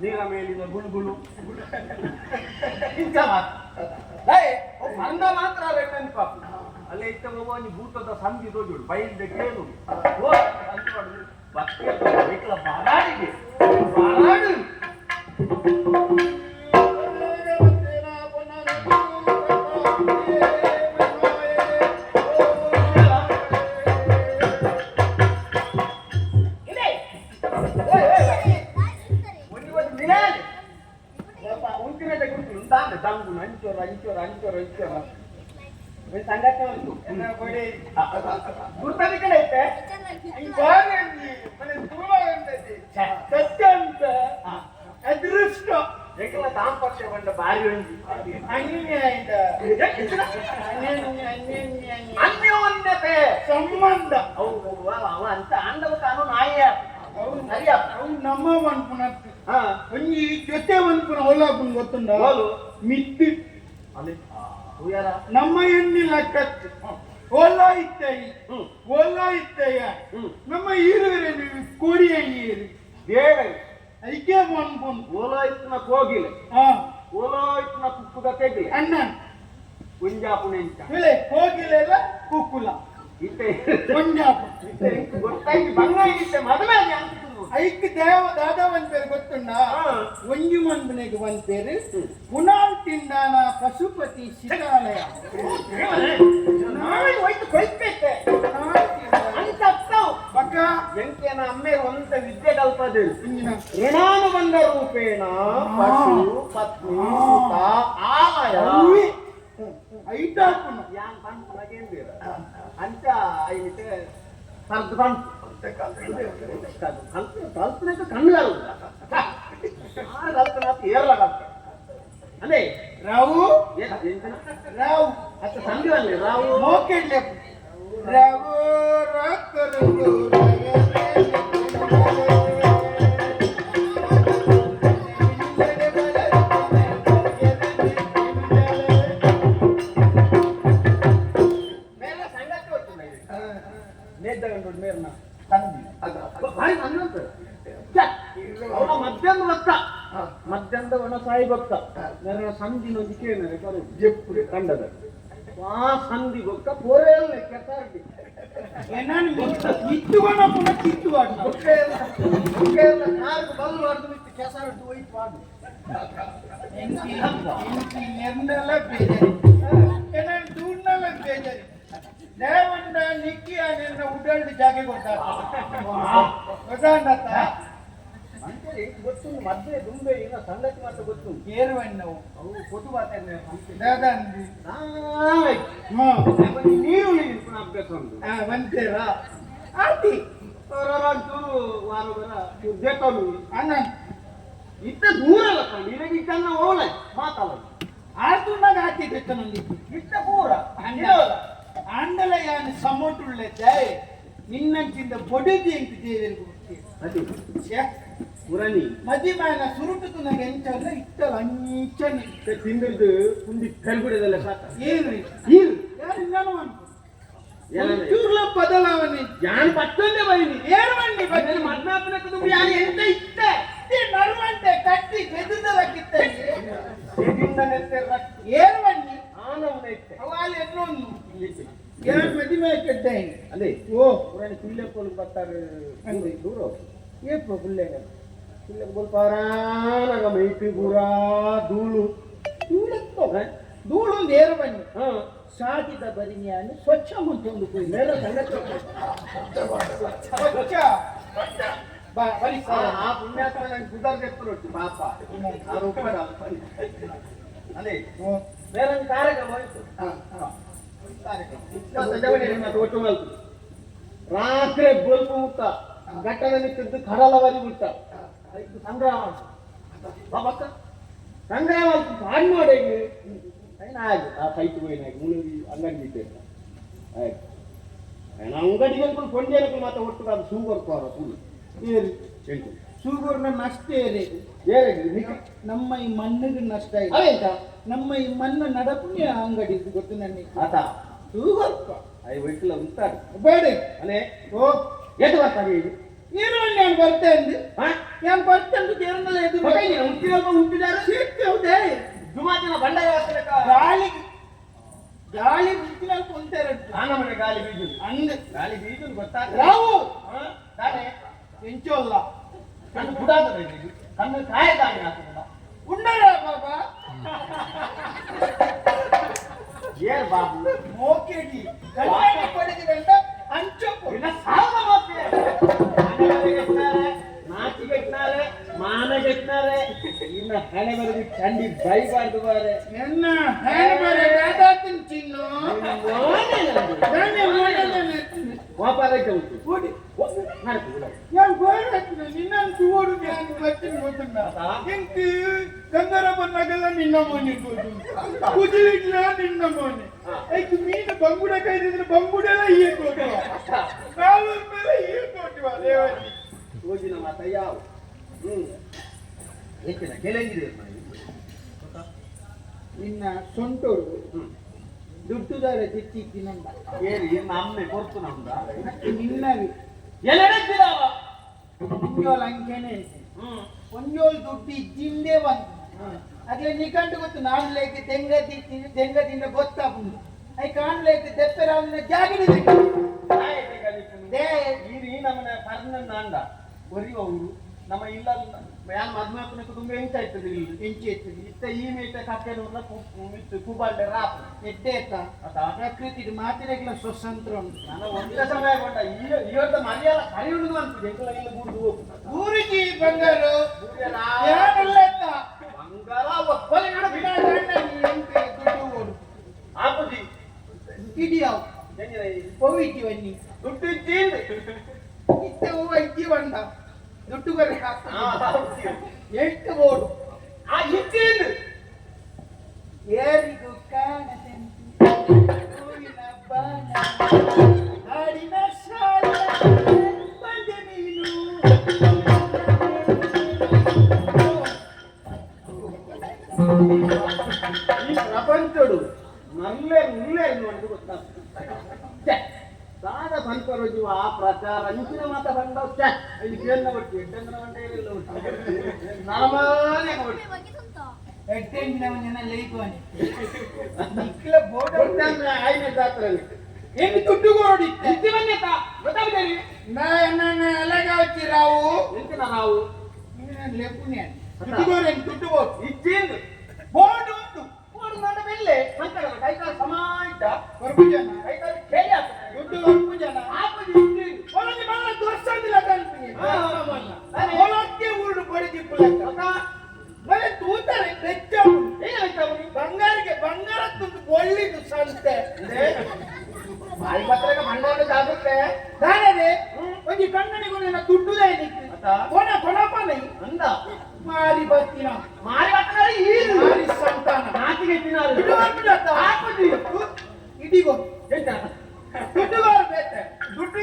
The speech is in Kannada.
ನೀರ ಮೇಲಿನ ಗುಳುಗುಳು ಮಂದ ಮಾತ್ರ ಪಾಪ ಅಲ್ಲೇ ಇತ್ತ ಹೋಗಿ ಭೂತದ ಸಂಧಿ ದೊಡ್ಡ ಬೈಲ್ದ ಕೇಳು ಬಾರಾಡಿಗೆ ಬಾರಾಡು ಅದೃಷ್ಟ ದಾಂಪತ್ಯ ಬಂದ ಭಾರಿ ಅನ್ಯೋನ್ಯತೆ ಸಂಬಂಧ ಅವ ಅಂತ ಆಂಡವ ಕಾನೂನು ಆಯ ನಮ್ಮ ಮನ್ಪುನ ಒಂಜಿ ಜೊತೆ ಮನ್ಪುನ ಹೊಲಾಪುನ್ ಗೊತ್ತುಂಡ ಮಿತ್ತಿ ನಮ್ಮ ಎಣ್ಣಿ ಲೆಕ್ಕತ್ತು ಓಲ ಇತ್ತಯ್ಯ ನಮ್ಮ ಈರುವರೆ ಕೋಡಿ ಹಂಗೀರು ಬೇಡ ಐಕೆ ಮನ್ಪುನ್ ಓಲ ಇತ್ತನ ಕೋಗಿಲೆ ಓಲ ಇತ್ತನ ಕುಕ್ಕುದ ತೆಗಿಲೆ ಅಣ್ಣ ಕುಂಜಾಪುಣ ಹೇಳಿ ಕೋಗಿಲೆಲ್ಲ ಕುಕ್ಕುಲ ಇತ್ತೆ ಕುಂಜಾಪು ಗೊತ್ತಾಯ್ತು ಬಂಗಾಗಿತ್ತೆ ಮದುವೆ ಐಕ್ ದೇವ ದಾದ ಒಂದ್ ಪೇರು ಗೊತ್ತುಂಡ ಒಂಜು ಮನ್ಪನೆಗೆ ಒಂದ್ ಪೇರು ಪುನಾಲ್ ತಿಂದಾನ ಪಶುಪತಿ ಶಿಕಾಲಯ ನಾಳೆ ಹೋಯ್ತು ಕೊಯ್ತೈತೆ ಅಂತ ಪಕ್ಕ ಬೆಂಕಿಯನ ಅಮ್ಮೇರು ಒಂದ ವಿದ್ಯೆ ಕಲ್ಪದು ಋಣಾನುಬಂಧ ರೂಪೇಣ ಪಶು ಪತ್ನಿ ಸುತ ಆಲಯ ಐಟಾಪುನ ಯಾನ್ ಪಂಪನಗೇಂದಿರ ಅಂತ ಐತೆ ಸರ್ದು ಪಂಪ ಕಲ್ಪನೆ ಕಣ್ಣುಗಳು ಕಲ್ಪನಾ ಏರ್ಲ ಅದೇ ರಾವು ರಾವು ಅತ್ತ ಸಂಧಿವಲ್ಲಿ ರಾವು ಮೋಕೆಡ್ಲೆ ರಾವು ರಾಕರು ಮಧ್ಯಾಹ್ನದ ಒಣಸಾಯಿ ಭಕ್ತ ನೆರಳ ಸಂಧಿ ನೊಂದಿಕೆ ಬರು ಕಂಡದ ಆ ಸಂಧಿ ಭಕ್ತ ಪೋರೆಯಲ್ಲೇ ಕೆಸಾರ್ಡಿ ಇತ್ತುವನ ಪುನಃ ಕಿತ್ತುವಾಡ ಕಾರ್ಗೆ ಬಲ್ವಾರ್ದು ಬಿಟ್ಟು ಕೆಸಾರ್ದು ಒಯ್ತು ಪಾಡು ನೆರ್ನೆಲ್ಲ ಬೇಜಾರಿ ಏನಾದ್ರು ದೂರ್ನೆಲ್ಲ ಬೇಜಾರಿ ದೇವಂಡ ನಿಕ್ಕಿ ನಿನ್ನ ಉಡಲ್ದು ಜಾಗೆ ಗೊತ್ತಾಗ್ತ ಗೊತ್ತು ಮದ್ವೆ ದುಂಬೆ ಈಗ ಸಂಗತಿ ಮಾತ್ರ ಗೊತ್ತು ಏರುವಣ್ಣವು ಅವು ಕೊಟ್ಟು ಬಾತೇನೆ ನೀರು ಅಭ್ಯಾಸ ಉಂಟು ಬಂತೇರಾ ಆತಿ ಚೂರು ವಾರ ಬರ ಬೇಕಲು ಅಣ್ಣ ಇತ್ತ ದೂರ ಅಲ್ಲ ನಿನಗೆ ಇದ್ದನ್ನ ಹೋಗಲ ಮಾತಲ್ಲ ಆಯ್ತು ನಾನು ಆತಿ ಬೆತ್ತ ನಂದಿ ಇತ್ತ ಪೂರ ಅಂಡಲ ಯಾನು ಸಮೋಟುಳ್ಳೆ ನಿನ್ನಂಚಿಂದ ಬೊಡಿದಿ ಅಂತ ದೇವರಿಗೆ ಅದೇ ಪುರಾಣಿ ಮದಿಮಾನ ಸುರುಟು ನನಗೆ ಎಂಚಲ್ಲ ಇಟ್ಟಲ್ಲ ಅಂಚನೆ ತಿಂದಿದ್ದು ಕುಂದಿ ಕಲ್ಬಿಡದಲ್ಲ ಸಾಕ ಏನು ಯಾರು ನಾನು ಚೂರ್ಲ ಬದಲಾವಣೆ ಯಾನ್ ಪತ್ತೊಂದೇ ಬರೀನಿ ಏನು ಬನ್ನಿ ಬನ್ನಿ ಮದ್ನಾಪನಕ್ಕೆ ತುಂಬ ಯಾರು ಎಂತ ಇತ್ತೆ ನಡುವಂತೆ ಕಟ್ಟಿ ಬೆದದಲ್ಲ ಕಿತ್ತೆ ಏನು ಬನ್ನಿ ಆನವನ ಇತ್ತೆ ಅವಾಲಿ ಎನ್ನೊಂದು ಯಾರು ಮದಿಮೆ ಕೆಟ್ಟ ಅದೇ ಓ ಪುರಾಣಿ ಕುಲ್ಲೆ ಪೋಲು ಬರ್ತಾರೆ ದೂರ ಏಪ್ಪ ಕುಲ್ಲೆ बोलपारा मैटी पूरा धूಳು ಧೂಳು ನೇರ ಬನ್ನಿ ಸಾಗಿದ ಬರಿನಿಯನ್ನು ಸ್ವಚ್ಛ ಮುಂತೊಂದು ಹೋಗಿ ಮೇಲೆ ಸ್ವಚ್ಛ ಬರಿ ಆ ಪುಣ್ಯಾತ್ಮ ನಂಗೆ ಸುಧಾರಿಸ್ತು ಪಾಪ ಅದೇ ಬೇರೆ ಕಾರ್ಯಕ್ರಮ ಆಯಿತು ರಾತ್ರಿ ಬೋಲ್ಪು ಮುಟ್ಟ ಘಟ್ಟದಲ್ಲಿ ತಿದ್ದು ಕಡಲ ಬರಿ ಬಿಟ್ಟ ಅದಕ್ಕೆ ಸಂಗ್ರಹ ಬಾಬಕ್ಕ ಸಂಗ್ರಹ ಹಾಡು ಮಾಡಿ ಆಯ್ತು ಆ ಕೈತು ಹೋಯ್ನಾಗಿ ಮುಳುಗಿ ಅಂಗಡಿ ಬಿಟ್ಟೆ ಆಯ್ತು ನಾವು ಅಂಗಡಿಗೆ ಕೊಂಡೇನಕ್ಕೆ ಮಾತ್ರ ಒಟ್ಟು ಅದು ಶೂಗರ್ ಕೋರ ಫುಲ್ ಎಂಟು ಶೂಗರ್ನ ನಷ್ಟ ನಮ್ಮ ಈ ಮಣ್ಣಿಗೆ ನಷ್ಟ ಇಲ್ಲ ನಮ್ಮ ಈ ಮಣ್ಣು ನಡಪುಣ್ಯ ಅಂಗಡಿ ಗೊತ್ತು ನನಗೆ ಆತ ಶೂಗರ್ ಐ ವೈಕಲ್ ಉಂಟಾಡು ಬೇಡ ಅನೇ ಓ ಎಷ್ಟು ಬರ್ತಾನೆ ಈಗ ಏನು ನಾನು ಬರ್ತೇನೆ ನಾನು ಬರ್ತೇನೆ ಕೇರಳ ಎದುರು ಉಂಟಿದ್ದಾರೆ ಸಿಗ್ತೇವೆ ಸುಮಾರು ಬಂಡಾಯ ಗಾಳಿ ಗಾಳಿ ಬೀಜಿನಲ್ಲಿ ಕುಂತಾರೆ ಮನೆ ಗಾಳಿ ಬೀಜು ಹಂಗ ಗಾಳಿ ಬೀಜು ಗೊತ್ತಾಗ ರಾವು ತಾನೆ ಎಂಚೋಲ್ಲ ಕಣ್ಣು ಗುಡಾದ ಕಣ್ಣು ಕಾಯದಾಗಿ ಹಾಕಲ್ಲ ಉಂಡರ ಬಾಬಾ ಏರ್ ಬಾಬು ಮೋಕೆಡಿ ಕಣ್ಣಾಗಿ ಪಡೆದಿವೆಂದ ಅಂಚಪ್ಪು ಇಲ್ಲ ಸಾಲ ಮತ್ತೆ ನಾಚಿಗೆಟ್ಟಾರೆ ಮಾನಗೆಟ್ಟಾರೆ ಇನ್ನ ಹಣೆ ಬರೆದು ಚಂಡಿ ಬೈಬಾರ್ದು ಬಾರೆ ನನ್ನ ಹಣೆ ಬರೆ ದಾದಾತಿನ ಚಿನ್ನು ವಾಪಾರಕ್ಕೆ ಉಂಟು ಓಡಿ ನಾನು ಗೋರತ್ತಿನ ನಿನ್ನಂತೂ ಓಡು ನಾನು ಬರ್ತೀನಿ ಗೊತ್ತುಂಟ ಎಂತ ಗಂಗರ ಬಂದಾಗೆಲ್ಲ ನಿನ್ನ ಮನೆ ಕುಜಿಲಿಟ್ಲ ನಿನ್ನ ಮನೆ ಐದು ಮೀನು ಬಂಗುಡ ಕೈದಿದ್ರೆ ಬಂಗುಡೆಲ್ಲ ಹೀರ್ಕೊಟ್ಟು ಕಾಲು ಮೇಲೆ ಹೀರ್ಕೊಟ್ಟಿವ ದೇವರಿಗೆ ಹೋಗಿನ ಮಾತ ಯಾವ ಹೆಚ್ಚಿನ ಕೆಳಗಿದೆ ನಿನ್ನ ಸೊಂಟೋರು ದುಡ್ಡುದಾರ ತಿತ್ತಿ ನಂದ ಏರಿ ನಮ್ಮೆ ಕೊರ್ತು ನಮ್ದ ನಿನ್ನವಿ ಎಲ್ಲೆಡಕ್ಕಿದಾವ ಒಂಜೋಲ್ ಅಂಕೆನೆ ಒಂಜೋಲ್ ದುಡ್ಡು ಇದ್ದಿಂದೇ ಬಂತು ಅದ್ಲೆ ನೀ ಕಂಡು ಗೊತ್ತು ನಾನು ಲೇಕೆ ತೆಂಗದಿಂದ ಗೊತ್ತಾಗುಂಡು ಐ ಕಾಣ್ಲೇಕೆ ದೆಪ್ಪೆರಾವಿನ ಜಾಗಿನ ಈ ನಮ್ಮನೆ ಕರ್ನನ್ನ ಅಂಡ ಒರಿಯವರು ನಮ್ಮ ಇಲ್ಲ ಯಾನ್ ಮದ್ಮೆ ಹಾಕನಕ್ಕೆ ತುಂಬ ಎಂಚ ಆಯ್ತದೆ ಇಲ್ಲಿ ಎಂಚಿ ಆಯ್ತದೆ ಇತ್ತ ಈ ಮೇಟ ಕಪ್ಪೆನ ಇತ್ತು ಕುಬಾಲ್ಡೆ ರಾಪ್ ಎಡ್ಡೆ ಎತ್ತ ಪ್ರಕೃತಿ ಮಾತಿನ ಸ್ವತಂತ್ರ ಉಂಟು ನನ್ನ ಒಂದೇ ಸಮಯ ಕೊಂಡ ಇವತ್ತು ಮರ್ಯಾದ ಕರಿಯುವುದು ಅಂತಿದೆ ಇಲ್ಲ ಗೂಡು ಊರಿಗೆ ಬಂಗಾರು ಬಂಗಾರ ಒಪ್ಪಲೆ ದುಡ್ಡು ಆಪುಜಿ ಇಡಿಯಾವು ಹೋಗಿತಿ ಬನ್ನಿ ದುಡ್ಡು ಇದ್ದೀನಿ ಇತ್ತ ಹೂವ ಇದ್ದಿ ಬಂದ ದುಡ್ಡು ಬರೀ ಎಷ್ಟು ಬೋಡು ಆ ಇದ್ದೇನು ಏರಿಗೂ ಕಾಣದಂತೆ ಹೂವಿನ ಬಾಣ ಹಾಡಿನ ಶಾಲ ಬಂದೆ ನೀನು ಈ ಪ್ರಪಂಚಡು ನಲ್ಲೇ ಮುಲ್ಲೇ ಅನ್ನುವಂತ ಗೊತ್ತಾಗ್ತದೆ ಸಾದ ಬಂದ್ಕರೋಜು ಆ ಪ್ರಚಾರ ಅಂಚಿನ ಮಾತ ಬಂದವ ಇಲ್ಲಿ ಕೇಂದ್ರ ಒಟ್ಟು ಎಡ್ಡಂಗನ ಬಂಡೆಯಲ್ಲ ನಲಮಾನೆ ಎಡ್ಡೆಂಜಿನ ಲೈಕೋನೆ ನಿಕ್ಲ ಬೋರ್ಡ್ ಉಂಟಂದ್ರೆ ಆಯ್ನ ಜಾತ್ರೆಯಲ್ಲಿ ಹೆಂಗ್ ದುಡ್ಡು ಗೋಡಿ ಇತ್ತಿ ಬನ್ನೇತ ಗೊತ್ತಾಗ್ತೇನೆ ನನ್ನ ಅಲಗ ಹಚ್ಚಿರಾವು ಎಂತಿನ ನಾವು ಲೆಪ್ಪುನೆ ದುಡ್ಡು ಗೋರೆ ದುಡ್ಡು ಬೋರ್ಡ್ ಇದ್ದೇನು ಬೋರ್ಡ್ ಉಂಟು ಬೋರ್ಡ್ ಮಾಡ ಬೆಲ್ಲೆ ಮಂತ್ರ ಕೈಕಾಲ ಸಮಾಯಿತ ಬರ್ಬುಜನ ಕೈಕಾಲ ಕೇಳಿ ಆಗ್ತದೆ ದುಡ್ಡು ಬರ್ಬುಜನ ಆಪುಜಿ ಒಳಗೆ ಬಲ್ಲ ದೋರ್ಸಂದಿಲ್ಲ ಕಲ್ಪಿನಿ ಒಳಕ್ಕೆ ಊರು ಬಡಿದಿ ಪುಲಕ ಮನೆ ತೂತಾರೆ ಬೆಚ್ಚವು ಬಂಗಾರಿಗೆ ಬಂಗಾರ ತುಂಡು ಒಳ್ಳಿದು ಸಂತೆ ಬಾಯಿ ಪತ್ರಕ್ಕೆ ಬಂಡವಾಳ ಜಾಗುತ್ತೆ ದಾನದೆ ಒಂಜಿ ಕಣ್ಣನಿಗೂ ನಿನ್ನ ದುಡ್ಡುದೇ ಕೊನ ಕೊನಪನೈ ಅಂದ ಮಾರಿ ಬತ್ತಿನ ಮಾರಿ ಬತ್ತನ ಈ ಮಾರಿ ಸಂತಾನ ನಾಚಿಗೆ ತಿನ್ನಾರು ಇದು ಬರ್ಬಿಡತ್ತ ಹಾಕುದಿ ಇಡಿಗೋ ಎಂತ ದುಡ್ಡುಗಾರ ಬೇತೆ ದುಡ್ಡು